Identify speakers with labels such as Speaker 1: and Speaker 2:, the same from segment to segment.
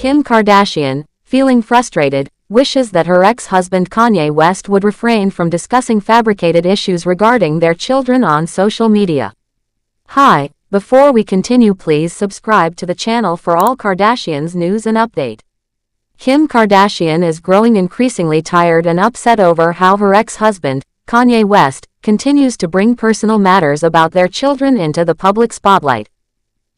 Speaker 1: Kim Kardashian, feeling frustrated, wishes that her ex-husband Kanye West would refrain from discussing fabricated issues regarding their children on social media. Hi, before we continue, please subscribe to the channel for all Kardashians news and update. Kim Kardashian is growing increasingly tired and upset over how her ex-husband, Kanye West, continues to bring personal matters about their children into the public spotlight.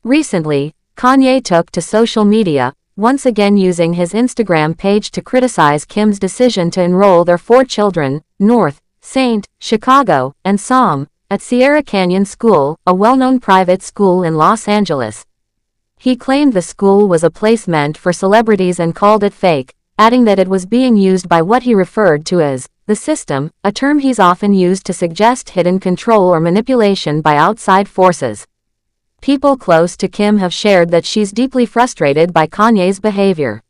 Speaker 1: Recently, Kanye took to social media, once again using his Instagram page to criticize Kim's decision to enroll their 4 children, North, St., Chicago, and Psalm, at Sierra Canyon School, a well-known private school in Los Angeles. He claimed the school was a place meant for celebrities and called it fake, adding that it was being used by what he referred to as the system, a term he's often used to suggest hidden control or manipulation by outside forces. People close to Kim have shared that she's deeply frustrated by Kanye's behavior.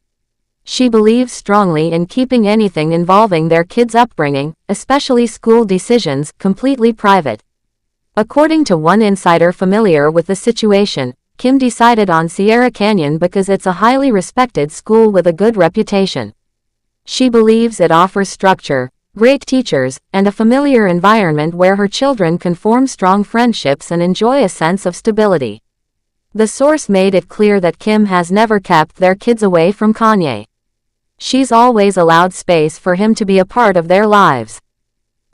Speaker 1: She believes strongly in keeping anything involving their kids' upbringing, especially school decisions, completely private. According to one insider familiar with the situation, Kim decided on Sierra Canyon because it's a highly respected school with a good reputation. She believes it offers structure, great teachers, and a familiar environment where her children can form strong friendships and enjoy a sense of stability. The source made it clear that Kim has never kept their kids away from Kanye. She's always allowed space for him to be a part of their lives.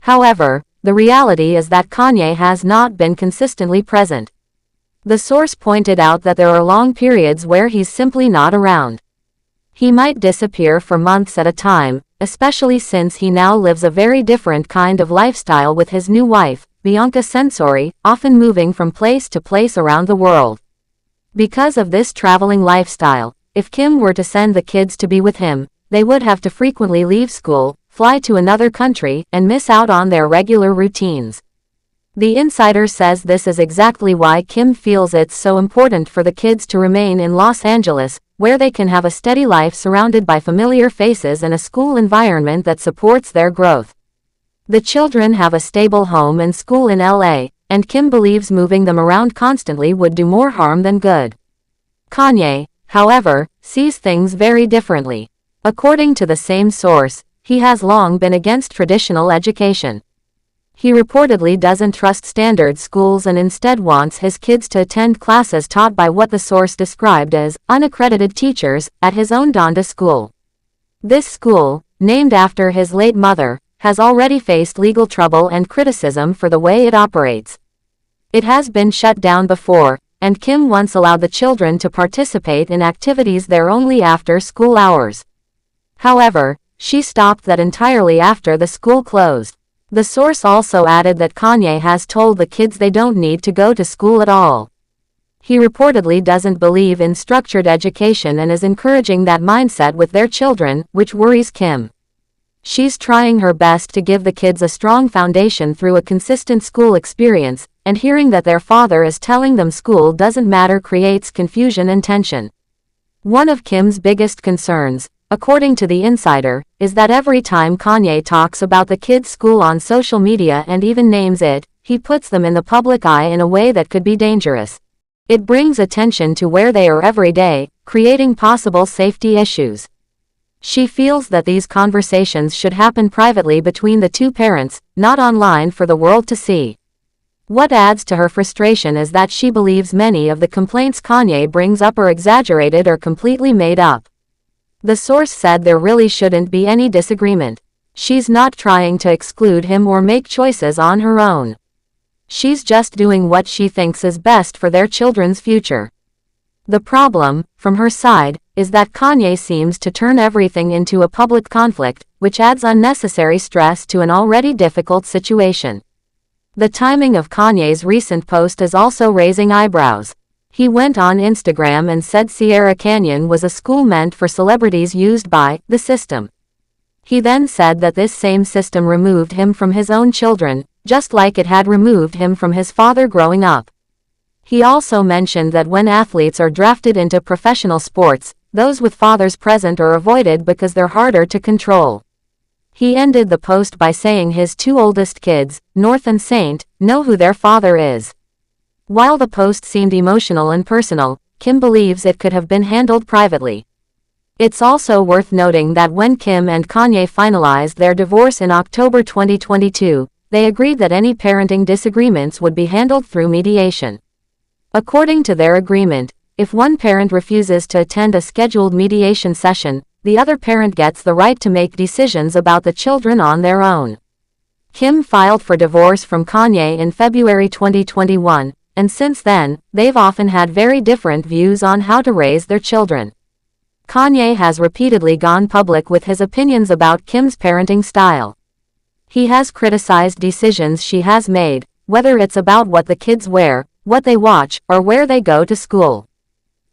Speaker 1: However, the reality is that Kanye has not been consistently present. The source pointed out that there are long periods where he's simply not around. He might disappear for months at a time, especially since he now lives a very different kind of lifestyle with his new wife, Bianca Censori, often moving from place to place around the world. Because of this traveling lifestyle, if Kim were to send the kids to be with him, they would have to frequently leave school, fly to another country, and miss out on their regular routines. The insider says this is exactly why Kim feels it's so important for the kids to remain in Los Angeles, where they can have a steady life surrounded by familiar faces and a school environment that supports their growth. The children have a stable home and school in LA, and Kim believes moving them around constantly would do more harm than good. Kanye, however, sees things very differently. According to the same source, he has long been against traditional education. He reportedly doesn't trust standard schools and instead wants his kids to attend classes taught by what the source described as unaccredited teachers at his own Donda school. This school, named after his late mother, has already faced legal trouble and criticism for the way it operates. It has been shut down before, and Kim once allowed the children to participate in activities there only after school hours. However, she stopped that entirely after the school closed. The source also added that Kanye has told the kids they don't need to go to school at all. He reportedly doesn't believe in structured education and is encouraging that mindset with their children, which worries Kim. She's trying her best to give the kids a strong foundation through a consistent school experience, and hearing that their father is telling them school doesn't matter creates confusion and tension. One of Kim's biggest concerns, according to the insider, is that every time Kanye talks about the kids' school on social media and even names it, he puts them in the public eye in a way that could be dangerous. It brings attention to where they are every day, creating possible safety issues. She feels that these conversations should happen privately between the two parents, not online for the world to see. What adds to her frustration is that she believes many of the complaints Kanye brings up are exaggerated or completely made up. The source said there really shouldn't be any disagreement. She's not trying to exclude him or make choices on her own. She's just doing what she thinks is best for their children's future. The problem, from her side, is that Kanye seems to turn everything into a public conflict, which adds unnecessary stress to an already difficult situation. The timing of Kanye's recent post is also raising eyebrows. He went on Instagram and said Sierra Canyon was a school meant for celebrities used by the system. He then said that this same system removed him from his own children, just like it had removed him from his father growing up. He also mentioned that when athletes are drafted into professional sports, those with fathers present are avoided because they're harder to control. He ended the post by saying his 2 oldest kids, North and Saint, know who their father is. While the post seemed emotional and personal, Kim believes it could have been handled privately. It's also worth noting that when Kim and Kanye finalized their divorce in October 2022, they agreed that any parenting disagreements would be handled through mediation. According to their agreement, if one parent refuses to attend a scheduled mediation session, the other parent gets the right to make decisions about the children on their own. Kim filed for divorce from Kanye in February 2021, and since then, they've often had very different views on how to raise their children. Kanye has repeatedly gone public with his opinions about Kim's parenting style. He has criticized decisions she has made, whether it's about what the kids wear, what they watch, or where they go to school.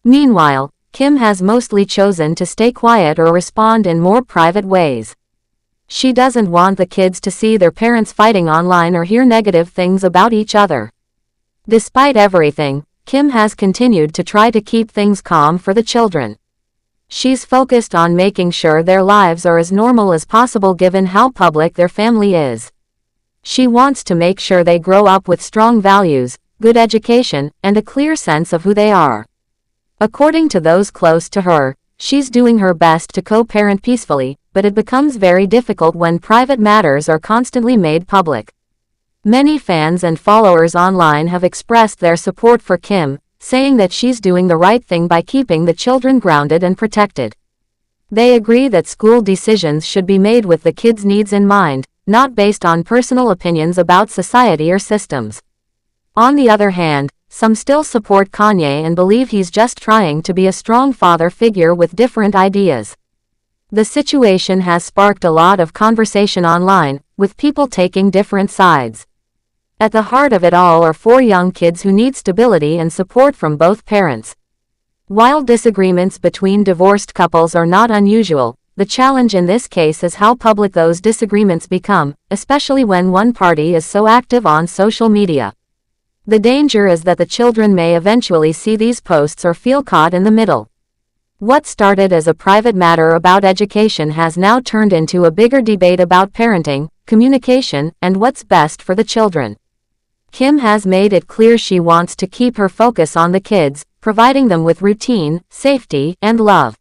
Speaker 1: Meanwhile, Kim has mostly chosen to stay quiet or respond in more private ways. She doesn't want the kids to see their parents fighting online or hear negative things about each other. Despite everything, Kim has continued to try to keep things calm for the children. She's focused on making sure their lives are as normal as possible given how public their family is. She wants to make sure they grow up with strong values, good education, and a clear sense of who they are. According to those close to her, she's doing her best to co-parent peacefully, but it becomes very difficult when private matters are constantly made public. Many fans and followers online have expressed their support for Kim, saying that she's doing the right thing by keeping the children grounded and protected. They agree that school decisions should be made with the kids' needs in mind, not based on personal opinions about society or systems. On the other hand, some still support Kanye and believe he's just trying to be a strong father figure with different ideas. The situation has sparked a lot of conversation online, with people taking different sides. At the heart of it all are 4 young kids who need stability and support from both parents. While disagreements between divorced couples are not unusual, the challenge in this case is how public those disagreements become, especially when one party is so active on social media. The danger is that the children may eventually see these posts or feel caught in the middle. What started as a private matter about education has now turned into a bigger debate about parenting, communication, and what's best for the children. Kim has made it clear she wants to keep her focus on the kids, providing them with routine, safety, and love.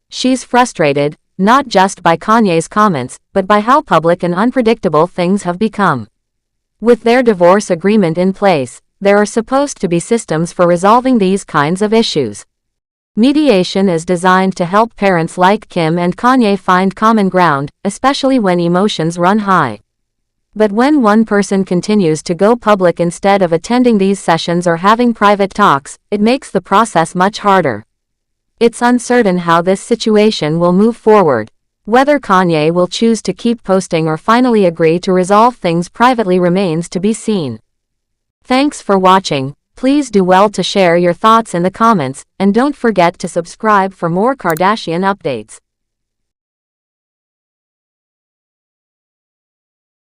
Speaker 1: She's frustrated, not just by Kanye's comments, but by how public and unpredictable things have become. With their divorce agreement in place, there are supposed to be systems for resolving these kinds of issues. Mediation is designed to help parents like Kim and Kanye find common ground, especially when emotions run high. But when one person continues to go public instead of attending these sessions or having private talks, it makes the process much harder. It's uncertain how this situation will move forward. Whether Kanye will choose to keep posting or finally agree to resolve things privately remains to be seen. Thanks for watching. Please do well to share your thoughts in the comments, and don't forget to subscribe for more Kardashian updates.